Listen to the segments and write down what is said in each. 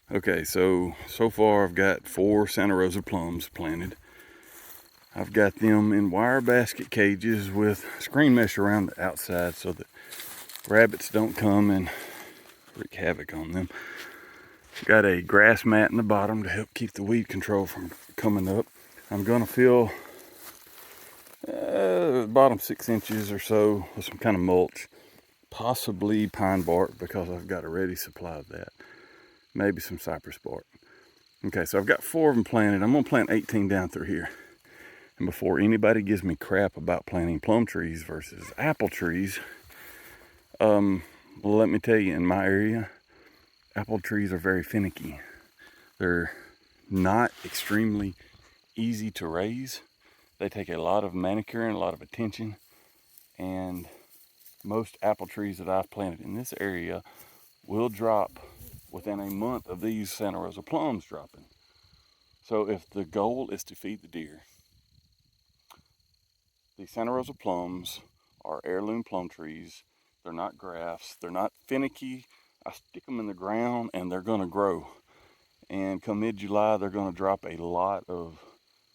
Okay, so far I've got 4 Santa Rosa plums planted. I've got them in wire basket cages with screen mesh around the outside so that rabbits don't come and wreak havoc on them. Got a grass mat in the bottom to help keep the weed control from coming up. I'm gonna fill the bottom 6 inches or so with some kind of mulch, possibly pine bark because I've got a ready supply of that. Maybe some cypress bark. Okay, so I've got 4 of them planted. I'm gonna plant 18 down through here. And before anybody gives me crap about planting plum trees versus apple trees, let me tell you, in my area, apple trees are very finicky. They're not extremely easy to raise. They take a lot of manicuring, a lot of attention, and most apple trees that I've planted in this area will drop within a month of these Santa Rosa plums dropping. So if the goal is to feed the deer, the Santa Rosa plums are heirloom plum trees. They're not grafts. They're not finicky. I stick them in the ground and they're going to grow. And come mid-July, they're going to drop a lot of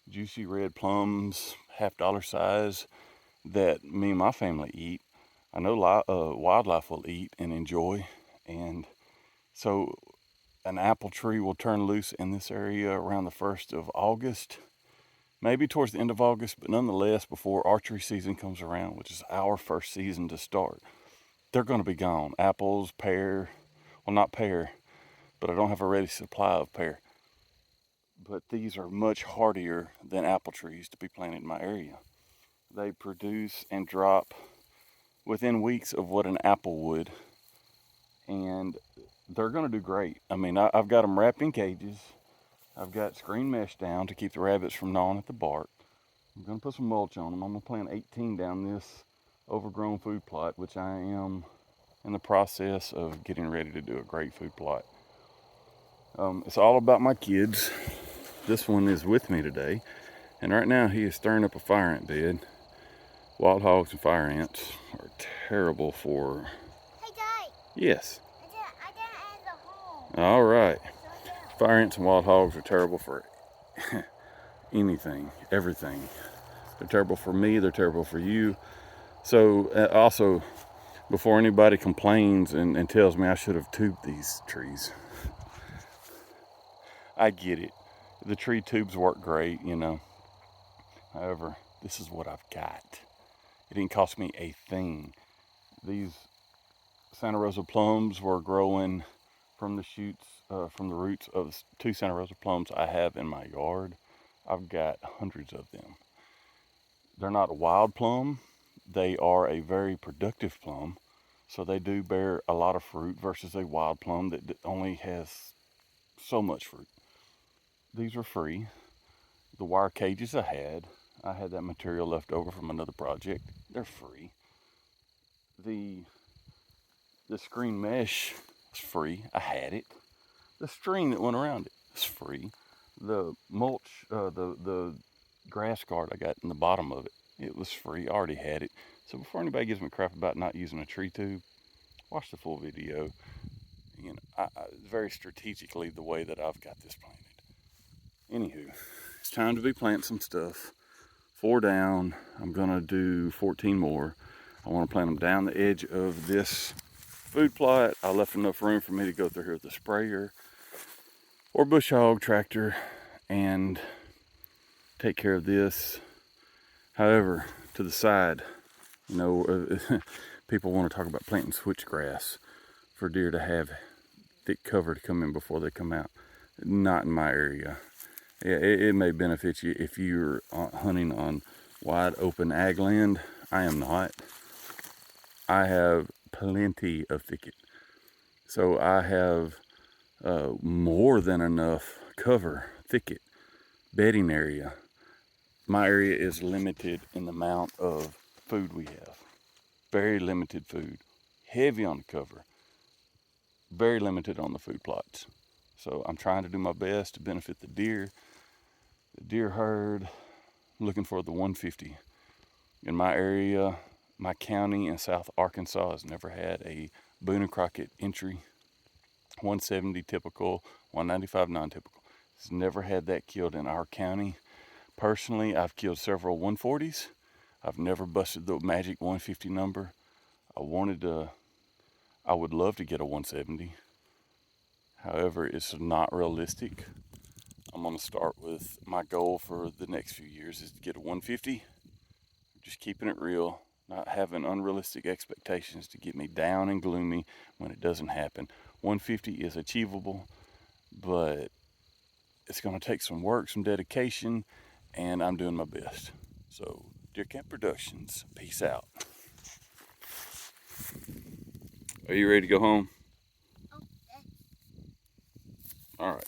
juicy red plums, $50 size, that me and my family eat. I know wildlife will eat and enjoy. And so an apple tree will turn loose in this area around the 1st of August. Maybe towards the end of August, but nonetheless, before archery season comes around, which is our first season to start, they're going to be gone. Apples, pear, well, not pear, but I don't have a ready supply of pear. But these are much hardier than apple trees to be planted in my area. They produce and drop within weeks of what an apple would, and they're going to do great. I mean, I've got them wrapped in cages. I've got screen mesh down to keep the rabbits from gnawing at the bark. I'm going to put some mulch on them. I'm going to plant 18 down this overgrown food plot, which I am in the process of getting ready to do a great food plot. It's all about my kids. This one is with me today, and right now he is stirring up a fire ant bed. Wild hogs and fire ants are terrible for... Hey, Dad. Yes. I didn't add the hole. All right. Fire ants and wild hogs are terrible for anything, everything. They're terrible for me, they're terrible for you. So also, before anybody complains and tells me I should have tubed these trees, I get it. The tree tubes work great, you know. However, this is what I've got. It didn't cost me a thing. These Santa Rosa plums were growing from the shoots, from the roots of 2 Santa Rosa plums I have in my yard. I've got hundreds of them. They're not a wild plum. They are a very productive plum. So they do bear a lot of fruit versus a wild plum that only has so much fruit. These are free. The wire cages I had that material left over from another project. They're free. The screen mesh is free. I had it. The string that went around it is free. The mulch, the grass guard I got in the bottom of it, it was free. I already had it. So before anybody gives me crap about not using a tree tube, watch the full video. You know, very strategically the way that I've got this planted. Anywho, it's time to be planting some stuff. 4 down. I'm gonna do 14 more. I want to plant them down the edge of this food plot. I left enough room for me to go through here with a sprayer or bush hog tractor and take care of this. However, to the side, you know, people want to talk about planting switchgrass for deer to have thick cover to come in before they come out. Not in my area. Yeah, it may benefit you if you're hunting on wide open ag land. I am not. I have plenty of thicket. So I have more than enough cover, thicket, bedding area. My area is limited in the amount of food we have. Very limited food. Heavy on the cover. Very limited on the food plots. So I'm trying to do my best to benefit the deer herd. I'm looking for the 150. In my area, my county in South Arkansas has never had a Boone and Crockett entry. 170 typical, 195 non-typical. It's never had that killed in our county. Personally, I've killed several 140s. I've never busted the magic 150 number. I would love to get a 170. However, it's not realistic. I'm gonna start with my goal for the next few years is to get a 150. Just keeping it real, not having unrealistic expectations to get me down and gloomy when it doesn't happen. 150 is achievable, but it's gonna take some work, some dedication, and I'm doing my best. So, Deer Camp Productions, peace out. Are you ready to go home? Okay. All right.